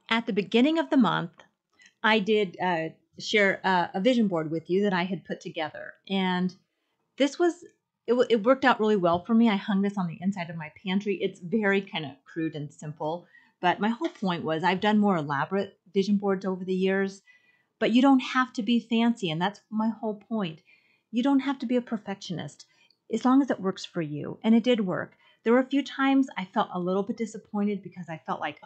At the beginning of the month, I did share a vision board with you that I had put together. And this was, it worked out really well for me. I hung this on the inside of my pantry. It's very kind of crude and simple. But my whole point was I've done more elaborate vision boards over the years, but you don't have to be fancy. And that's my whole point. You don't have to be a perfectionist as long as it works for you. And it did work. There were a few times I felt a little bit disappointed because I felt like,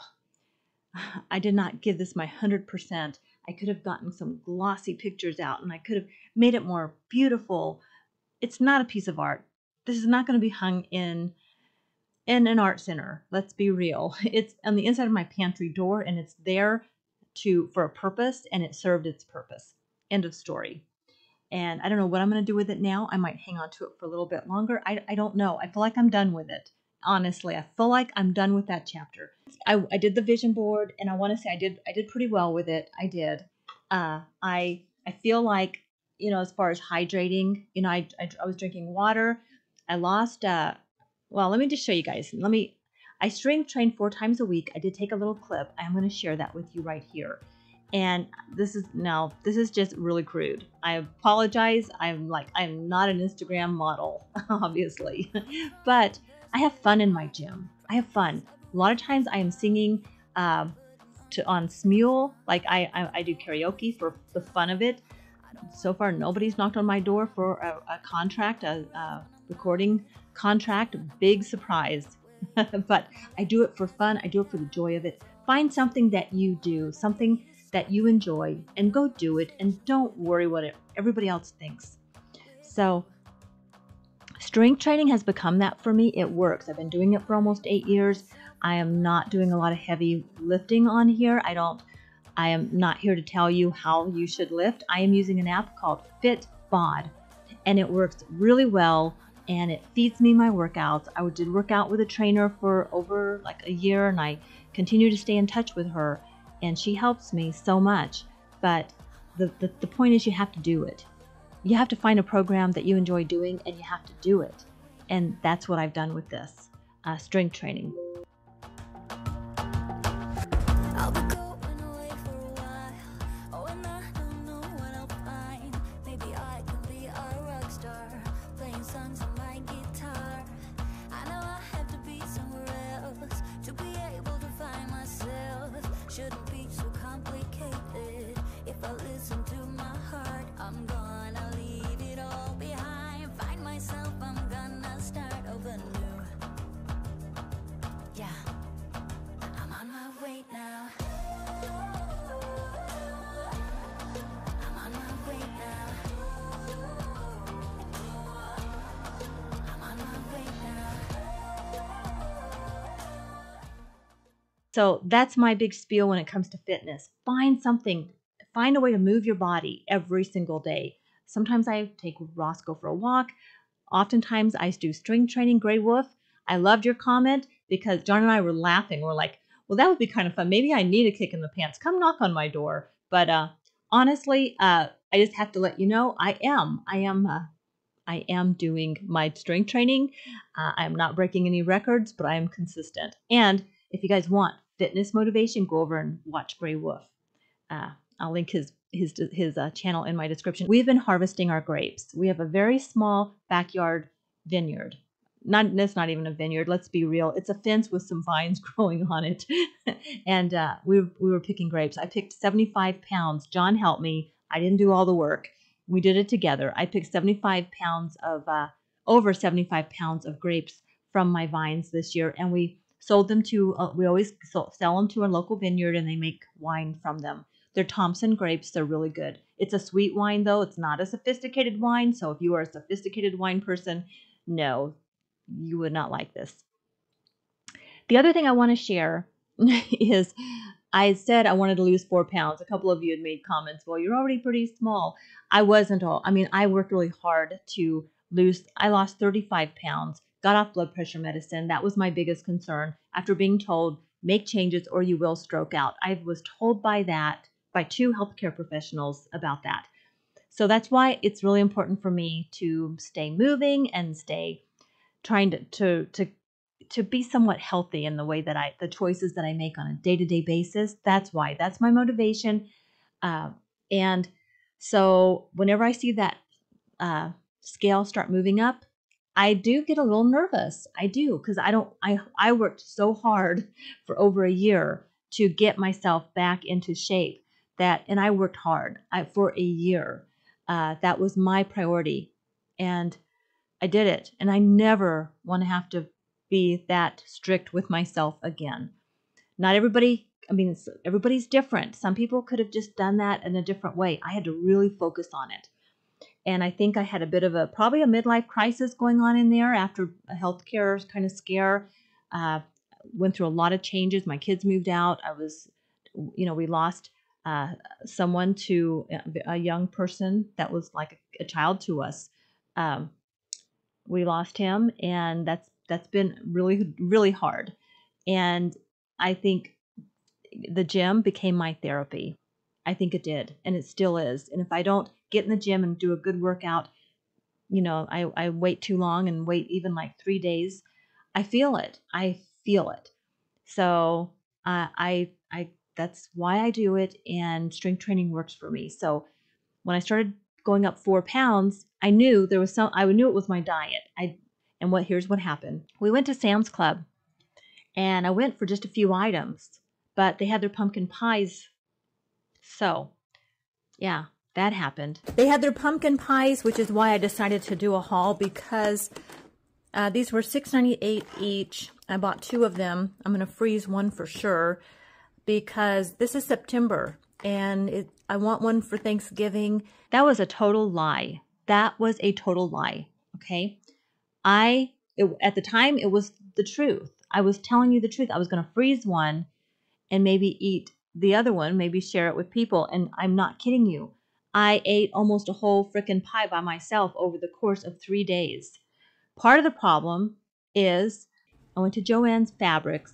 I did not give this my 100%. I could have gotten some glossy pictures out and I could have made it more beautiful. It's not a piece of art. This is not going to be hung in an art center. Let's be real. It's on the inside of my pantry door and it's there for a purpose, and it served its purpose. End of story. And I don't know what I'm going to do with it now. I might hang on to it for a little bit longer. I don't know. I feel like I'm done with it. Honestly, I feel like I'm done with that chapter. I did the vision board, and I want to say I did pretty well with it. I did. I feel like, as far as hydrating, I was drinking water. I lost. Well, let me just show you guys. I strength train 4 times a week. I did take a little clip. I'm going to share that with you right here. And this is just really crude. I apologize. I'm not an Instagram model, obviously, but I have fun in my gym. I have fun. A lot of times I am singing on Smule. Like I do karaoke for the fun of it. So far, nobody's knocked on my door for a contract, a recording contract. Big surprise. But I do it for fun. I do it for the joy of it. Find something that you do, something that you enjoy, and go do it, and don't worry what everybody else thinks. So strength training has become that for me. It works. I've been doing it for almost 8 years. I am not doing a lot of heavy lifting on here. I am not here to tell you how you should lift. I am using an app called FitBod, and it works really well, and it feeds me my workouts. I did work out with a trainer for over a year, and I continue to stay in touch with her, and she helps me so much. But the point is, you have to do it. You have to find a program that you enjoy doing, and you have to do it. And that's what I've done with this strength training. Shouldn't be so complicated. If I listen to my heart, I'm gonna leave it all behind. Find myself, I'm gonna start over new. Yeah, I'm on my way now. I'm on my way now. I'm on my way now. So that's my big spiel when it comes to fitness. Find a way to move your body every single day. Sometimes I take Roscoe for a walk. Oftentimes I do strength training. Gray Wolf, I loved your comment because John and I were laughing. We're like, well, that would be kind of fun. Maybe I need a kick in the pants. Come knock on my door. But honestly, I just have to let you know I am doing my strength training. I'm not breaking any records, but I am consistent. And if you guys want fitness motivation, go over and watch Gray Wolf. I'll link his channel in my description. We've been harvesting our grapes. We have a very small backyard vineyard. It's not even a vineyard. Let's be real. It's a fence with some vines growing on it. And we were picking grapes. I picked 75 pounds. John helped me. I didn't do all the work. We did it together. I picked 75 pounds of over 75 pounds of grapes from my vines this year, and we sold them to, we always sell them to a local vineyard, and they make wine from them. They're Thompson grapes. They're really good. It's a sweet wine, though. It's not a sophisticated wine. So if you are a sophisticated wine person, no, you would not like this. The other thing I want to share is I said I wanted to lose 4 pounds. A couple of you had made comments, well, you're already pretty small. I wasn't all. I mean, I worked really hard to lose. I lost 35 pounds. Got off blood pressure medicine. That was my biggest concern after being told, make changes or you will stroke out. I was told by 2 healthcare professionals about that. So that's why it's really important for me to stay moving and stay trying to to be somewhat healthy in the way that the choices that I make on a day-to-day basis. That's why. That's my motivation. And so whenever I see that scale start moving up, I do get a little nervous. I do, because I worked so hard for over a year to get myself back into shape, and I worked hard for a year. That was my priority, and I did it. And I never want to have to be that strict with myself again. Not everybody, I mean, everybody's different. Some people could have just done that in a different way. I had to really focus on it. And I think I had a bit of probably a midlife crisis going on in there after a healthcare kind of scare. Went through a lot of changes. My kids moved out. We lost someone to a young person that was like a child to us. We lost him, and that's been really, really hard. And I think the gym became my therapy. I think it did, and it still is. And if I don't get in the gym and do a good workout, I wait too long and wait even like 3 days, I feel it. I feel it. So I that's why I do it, and strength training works for me. So when I started going up 4 pounds, I knew I knew it was my diet. Here's what happened. We went to Sam's Club, and I went for just a few items, but they had their pumpkin pies. So, yeah, that happened. They had their pumpkin pies, which is why I decided to do a haul, because these were $6.98 each. I bought 2 of them. I'm going to freeze one for sure, because this is September, and I want one for Thanksgiving. That was a total lie. That was a total lie, okay? At the time, it was the truth. I was telling you the truth. I was going to freeze one and maybe eat the other one, maybe share it with people. And I'm not kidding you. I ate almost a whole frickin' pie by myself over the course of 3 days. Part of the problem is I went to Joann's Fabrics,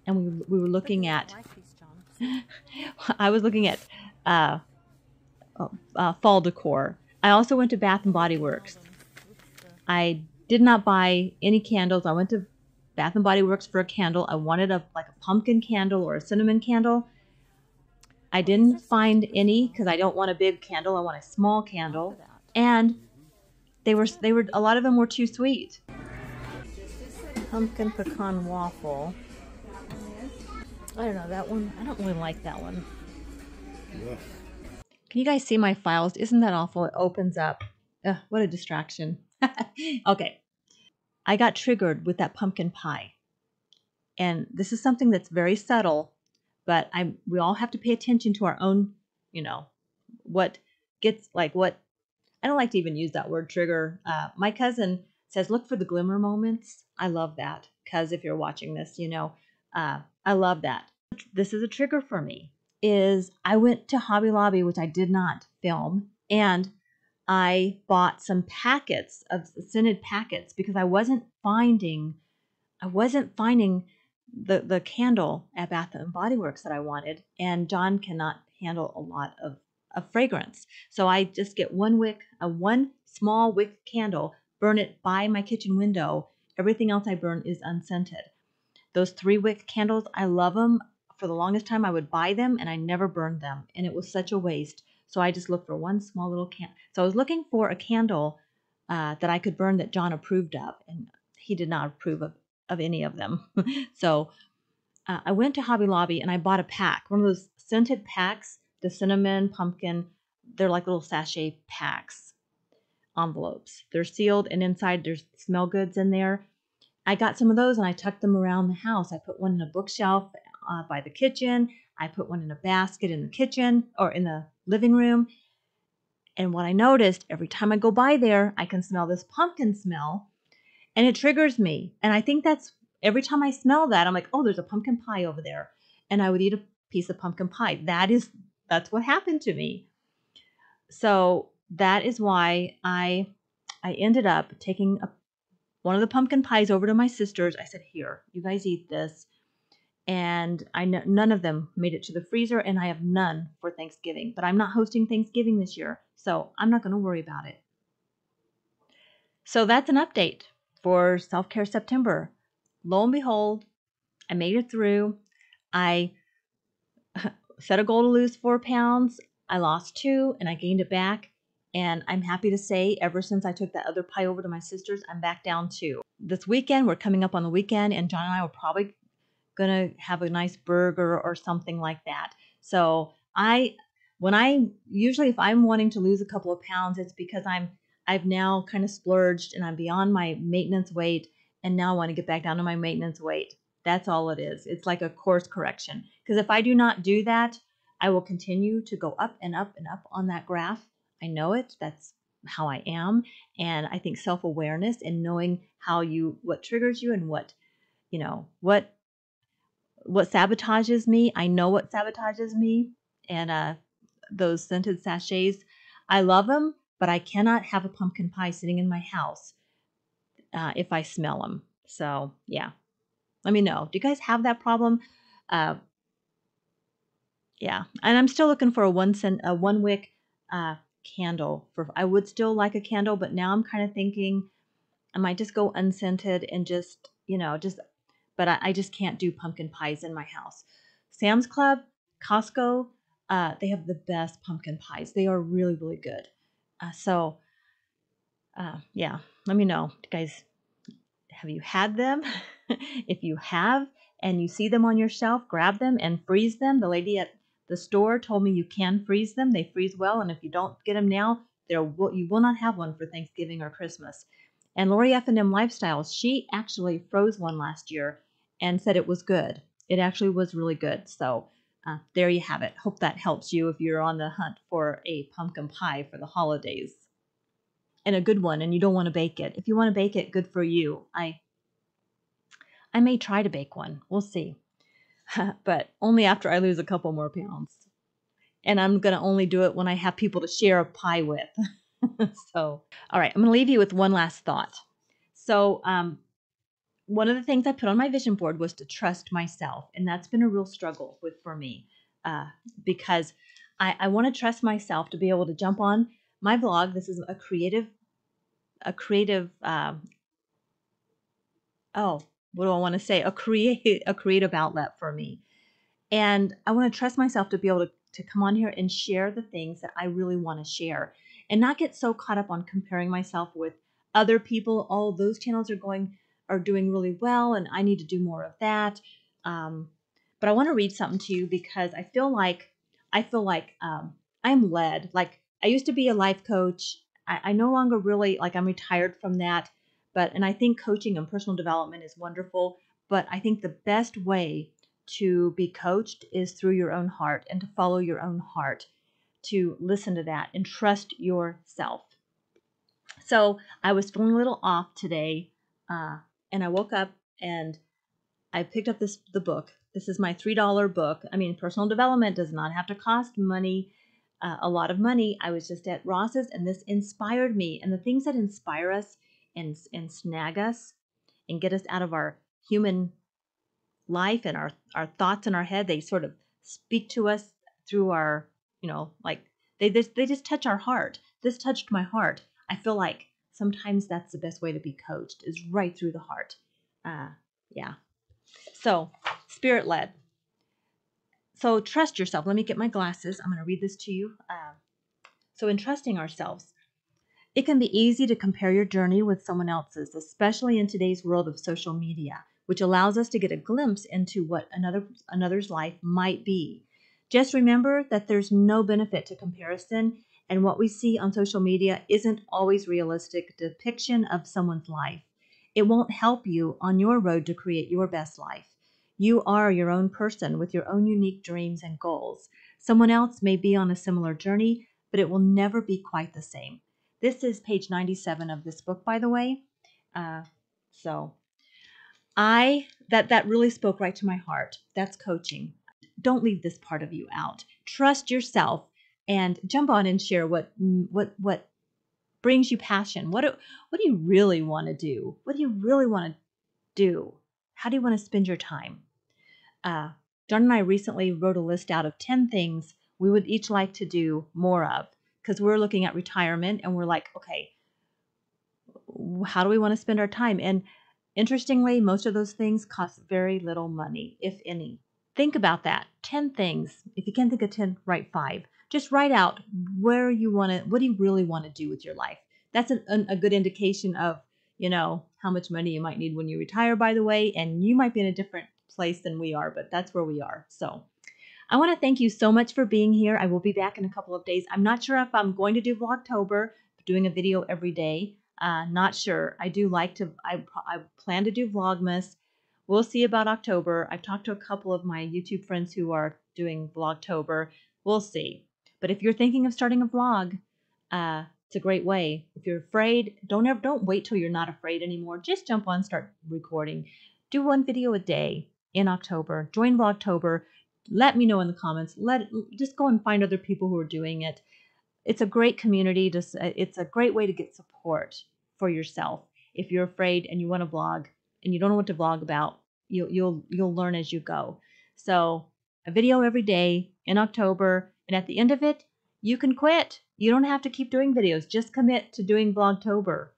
and we were looking at, I was looking at fall decor. I also went to Bath and Body Works. I did not buy any candles. I went to Bath and Body Works for a candle. I wanted a pumpkin candle or a cinnamon candle. I didn't find any because I don't want a big candle. I want a small candle. And they were a lot of them were too sweet. Pumpkin pecan waffle. I don't know, that one. I don't really like that one. Ugh. Can you guys see my files? Isn't that awful? It opens up. Ugh, what a distraction. Okay. I got triggered with that pumpkin pie. And this is something that's very subtle, but we all have to pay attention to our own, what gets, what, I don't like to even use that word trigger. My cousin says, look for the glimmer moments. I love that, because if you're watching this, I love that. This is a trigger for me, is I went to Hobby Lobby, which I did not film, and I bought some packets of scented packets because I wasn't finding the candle at Bath and Body Works that I wanted, and John cannot handle a lot of fragrance. So I just get one small wick candle, burn it by my kitchen window. Everything else I burn is unscented. Those 3 wick candles, I love them. For the longest time, I would buy them, and I never burned them, and it was such a waste. So I just looked for one small little candle. So I was looking for a candle that I could burn that John approved of, and he did not approve of any of them. So I went to Hobby Lobby, and I bought a pack, one of those scented packs, the cinnamon, pumpkin. They're like little sachet packs, envelopes. They're sealed, and inside there's smell goods in there. I got some of those, and I tucked them around the house. I put one in a bookshelf by the kitchen. I put one in a basket in the kitchen or in the living room. And what I noticed, every time I go by there, I can smell this pumpkin smell, and it triggers me. And I think that's every time I smell that, I'm like, oh, there's a pumpkin pie over there. And I would eat a piece of pumpkin pie. That's what happened to me. So that is why I ended up taking one of the pumpkin pies over to my sisters. I said, here, you guys eat this. And none of them made it to the freezer, and I have none for Thanksgiving. But I'm not hosting Thanksgiving this year, so I'm not going to worry about it. So that's an update for Self-Care September. lo and behold, I made it through. I set a goal to lose 4 pounds. I lost 2 and I gained it back. And I'm happy to say, ever since I took that other pie over to my sister's, I'm back down 2. This weekend, we're coming up on the weekend, and John and I will probably gonna have a nice burger or something like that. So when I usually, if I'm wanting to lose a couple of pounds, it's because I've now kind of splurged and I'm beyond my maintenance weight, and now I want to get back down to my maintenance weight. That's all it is. It's like a course correction. Because if I do not do that, I will continue to go up and up and up on that graph. I know it. That's how I am. And I think self-awareness and knowing what triggers you and what sabotages me. I know what sabotages me. And those scented sachets, I love them, but I cannot have a pumpkin pie sitting in my house if I smell them. So yeah, let me know. Do you guys have that problem? Uh, yeah, and I'm still looking for a 1 wick candle. I would still like a candle, but now I'm kind of thinking I might just go unscented and but I just can't do pumpkin pies in my house. Sam's Club, Costco, they have the best pumpkin pies. They are really, really good. Yeah, let me know. Guys, have you had them? If you have and you see them on your shelf, grab them and freeze them. The lady at the store told me you can freeze them. They freeze well, and if you don't get them now, you will not have one for Thanksgiving or Christmas. And Lori F&M Lifestyles, she actually froze one last year and said it was good. It actually was really good. So there you have it. Hope that helps you if you're on the hunt for a pumpkin pie for the holidays. And a good one, and you don't want to bake it. If you want to bake it, good for you. I may try to bake one. We'll see. But only after I lose a couple more pounds. And I'm going to only do it when I have people to share a pie with. So, all right, I'm going to leave you with one last thought. So, one of the things I put on my vision board was to trust myself. And that's been a real struggle for me because I want to trust myself to be able to jump on my blog. This is a creative, what do I want to say? A creative outlet for me. And I want to trust myself to be able to come on here and share the things that I really want to share and not get so caught up on comparing myself with other people. Oh, those channels are doing really well and I need to do more of that. But I want to read something to you because I feel like I'm led. Like I used to be a life coach. I no longer really I'm retired from that. And I think coaching and personal development is wonderful. But I think the best way to be coached is through your own heart and to follow your own heart, to listen to that and trust yourself. So I was feeling a little off today, and I woke up and I picked up the book. This is my $3 book. I mean, personal development does not have to cost money, a lot of money. I was just at Ross's, and this inspired me. And the things that inspire us and snag us and get us out of our human life and our thoughts in our head, they sort of speak to us through our, they just touch our heart. This touched my heart. I feel like sometimes that's the best way to be coached, is right through the heart. Yeah. So spirit led. So trust yourself. Let me get my glasses. I'm going to read this to you. So in trusting ourselves, it can be easy to compare your journey with someone else's, especially in today's world of social media, which allows us to get a glimpse into what another's life might be. Just remember that there's no benefit to comparison, and what we see on social media isn't always realistic depiction of someone's life. It won't help you on your road to create your best life. You are your own person with your own unique dreams and goals. Someone else may be on a similar journey, but it will never be quite the same. This is page 97 of this book, by the way. So that really spoke right to my heart. That's coaching. Don't leave this part of you out. Trust yourself and jump on and share what brings you passion. What do you really want to do? What do you really want to do? How do you want to spend your time? John and I recently wrote a list out of 10 things we would each like to do more of, because we're looking at retirement and we're like, okay, how do we want to spend our time? And Interestingly, most of those things cost very little money, if any. Think about that. 10 things. If you can't think of 10, write 5. Just write out where you want to, what do you really want to do with your life? That's a good indication of, how much money you might need when you retire, by the way, and you might be in a different place than we are, but that's where we are. So I want to thank you so much for being here. I will be back in a couple of days. I'm not sure if I'm going to do Vlogtober, doing a video every day. Not sure. I do like to, I plan to do Vlogmas. We'll see about October. I've talked to a couple of my YouTube friends who are doing Vlogtober. We'll see. But if you're thinking of starting a vlog, it's a great way. If you're afraid, don't wait till you're not afraid anymore. Just jump on, start recording. Do one video a day in October. Join Vlogtober. Let me know in the comments. Just go and find other people who are doing it. It's a great community. It's a great way to get support for yourself. If you're afraid and you want to vlog and you don't know what to vlog about, you'll learn as you go. So a video every day in October, and at the end of it, you can quit. You don't have to keep doing videos. Just commit to doing Vlogtober.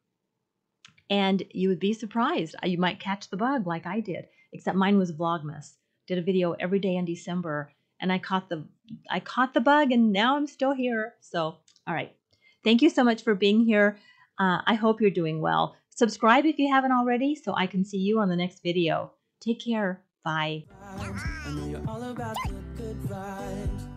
And you would be surprised. You might catch the bug like I did, except mine was Vlogmas. Did a video every day in December, and I caught the bug, and now I'm still here. So, all right. Thank you so much for being here. I hope you're doing well. Subscribe if you haven't already so I can see you on the next video. Take care. Bye. I know you're all about the good vibes.